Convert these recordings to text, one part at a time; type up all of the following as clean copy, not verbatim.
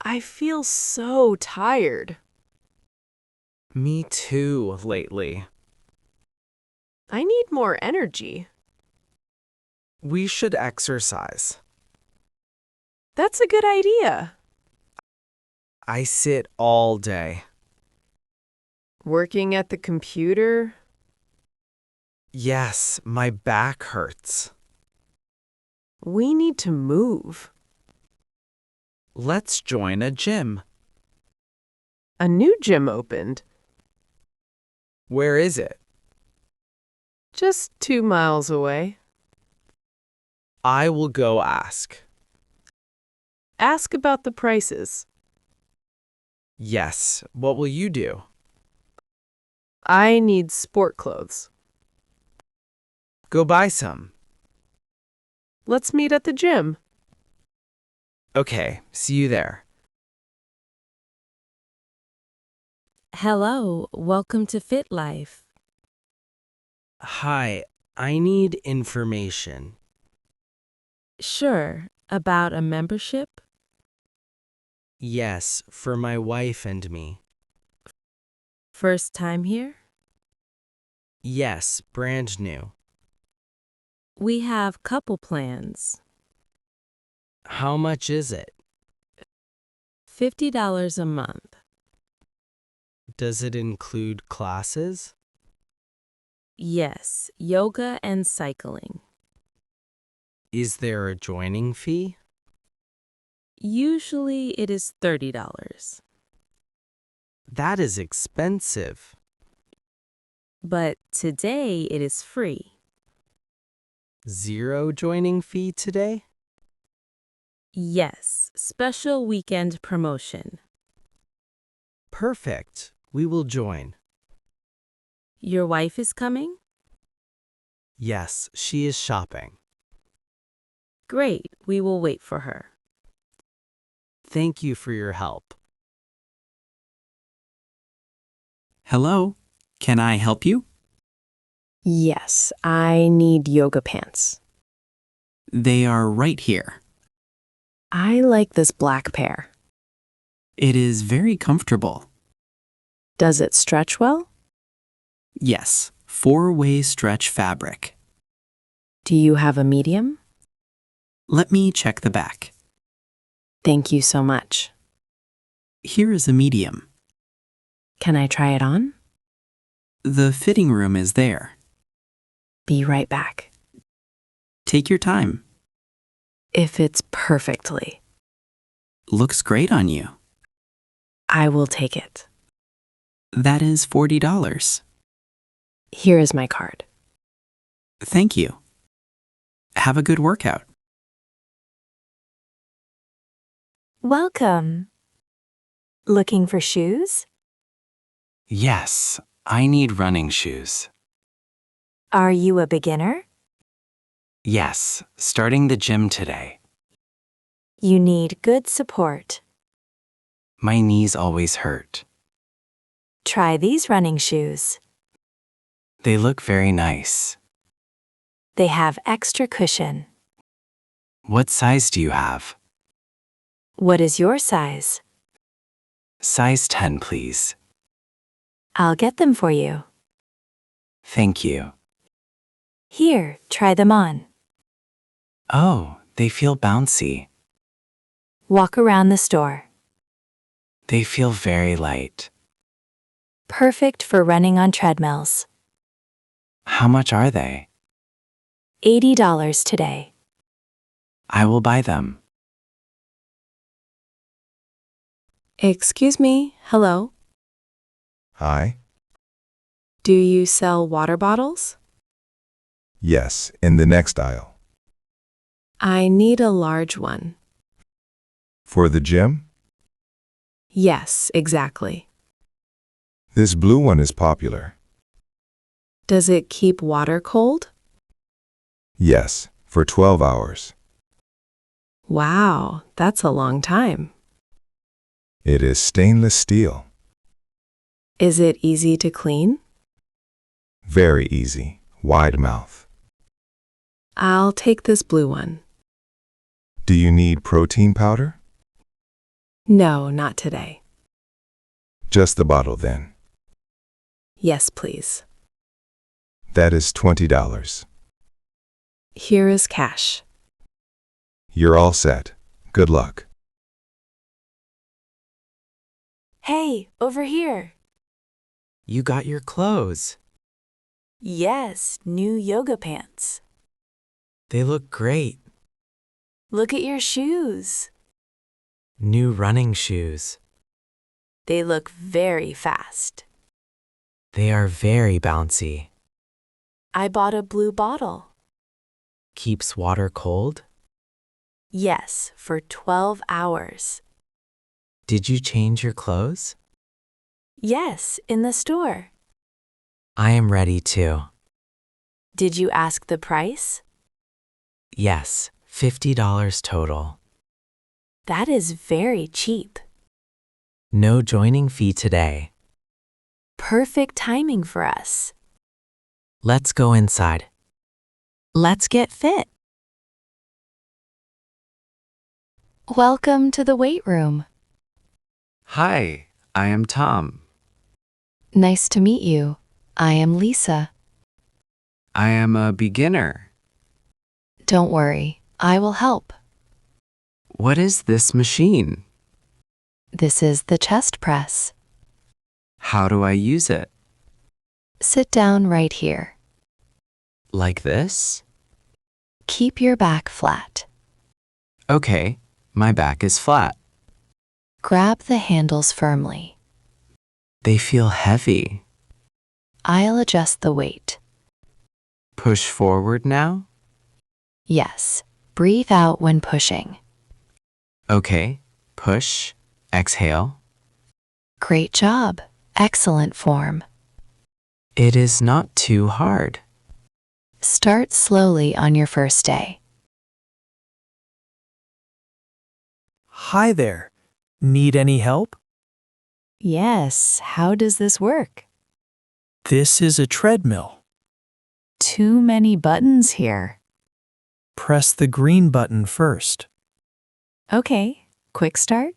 I feel so tired. Me too, lately. I need more energy. We should exercise. That's a good idea. I sit all day. Working at the computer? Yes, my back hurts. We need to move. Let's join a gym. A new gym opened. Where is it? Just 2 miles away. I will go ask. Ask about the prices. Yes, what will you do? I need sport clothes. Go buy some. Let's meet at the gym. Okay, see you there. Hello, welcome to Fit Life. Hi, I need information. Sure, about a membership? Yes, for my wife and me. First time here? Yes, brand new. We have couple plans. How much is it? $50 a month. Does it include classes? Yes, yoga and cycling. Is there a joining fee? Usually it is $30. That is expensive. But today it is free. Zero joining fee today? Yes, special weekend promotion. Perfect. We will join. Your wife is coming? Yes, she is shopping. Great, we will wait for her. Thank you for your help. Hello, can I help you? Yes, I need yoga pants. They are right here. I like this black pair. It is very comfortable. Does it stretch well? Yes, four-way stretch fabric. Do you have a medium? Let me check the back. Thank you so much. Here is a medium. Can I try it on? The fitting room is there. Be right back. Take your time. It fits perfectly. Looks great on you. I will take it. That is $40. Here is my card. Thank you. Have a good workout. Welcome. Looking for shoes? Yes, I need running shoes. Are you a beginner? Yes, starting the gym today. You need good support. My knees always hurt. Try these running shoes. They look very nice. They have extra cushion. What size do you have? What is your size? Size 10, please. I'll get them for you. Thank you. Here, try them on. Oh, they feel bouncy. Walk around the store. They feel very light. Perfect for running on treadmills. How much are they? $80 today. I will buy them. Excuse me, hello. Hi. Do you sell water bottles? Yes, in the next aisle. I need a large one. For the gym? Yes, exactly. This blue one is popular. Does it keep water cold? Yes, for 12 hours. Wow, that's a long time. It is stainless steel. Is it easy to clean? Very easy. Wide mouth. I'll take this blue one. Do you need protein powder? No, not today. Just the bottle then. Yes, please. That is $20. Here is cash. You're all set. Good luck. Hey, over here. You got your clothes. Yes, new yoga pants. They look great. Look at your shoes. New running shoes. They look very fast. They are very bouncy. I bought a blue bottle. Keeps water cold. Yes, for 12 hours. Did you change your clothes? Yes, in the store. I am ready to. Did you ask the price? Yes, $50 total. That is very cheap. No joining fee today. Perfect timing for us. Let's go inside. Let's get fit. Welcome to the weight room. Hi, I am Tom. Nice to meet you. I am Lisa. I am a beginner. Don't worry, I will help. What is this machine? This is the chest press. How do I use it? Sit down right here. Like this? Keep your back flat. Okay, my back is flat. Grab the handles firmly. They feel heavy. I'll adjust the weight. Push forward now? Yes, breathe out when pushing. Okay, push, exhale. Great job. Excellent form. It is not too hard. Start slowly on your first day. Hi there. Need any help? Yes, how does this work? This is a treadmill. Too many buttons here. Press the green button first. Okay, quick start.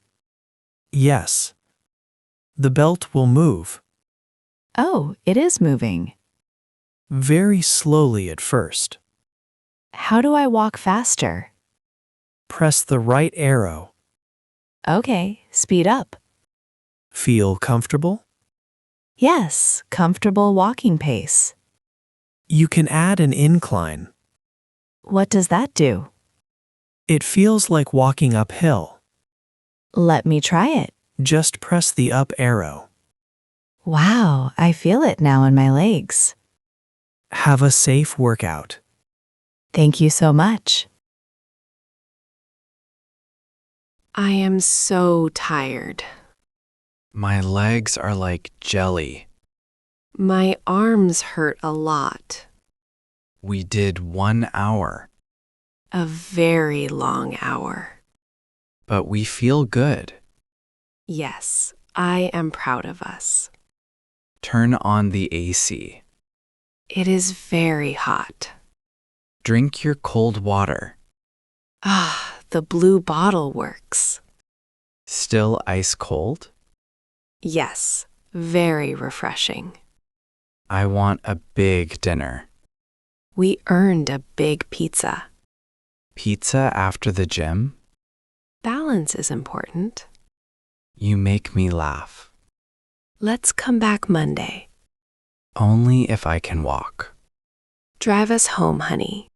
Yes. The belt will move. Oh, it is moving. Very slowly at first. How do I walk faster? Press the right arrow. Okay, speed up. Feel comfortable? Yes, comfortable walking pace. You can add an incline. What does that do? It feels like walking uphill. Let me try it. Just press the up arrow. Wow, I feel it now in my legs. Have a safe workout. Thank you so much. I am so tired. My legs are like jelly. My arms hurt a lot. We did 1 hour, A very long hour. but we feel good. Yes, I am proud of us. Turn on the AC. It is very hot. Drink your cold water. Ah, the blue bottle works. Still ice cold? Yes, very refreshing. I want a big dinner. We earned a big pizza. Pizza after the gym? Balance is important. You make me laugh. Let's come back Monday. Only if I can walk. Drive us home, honey.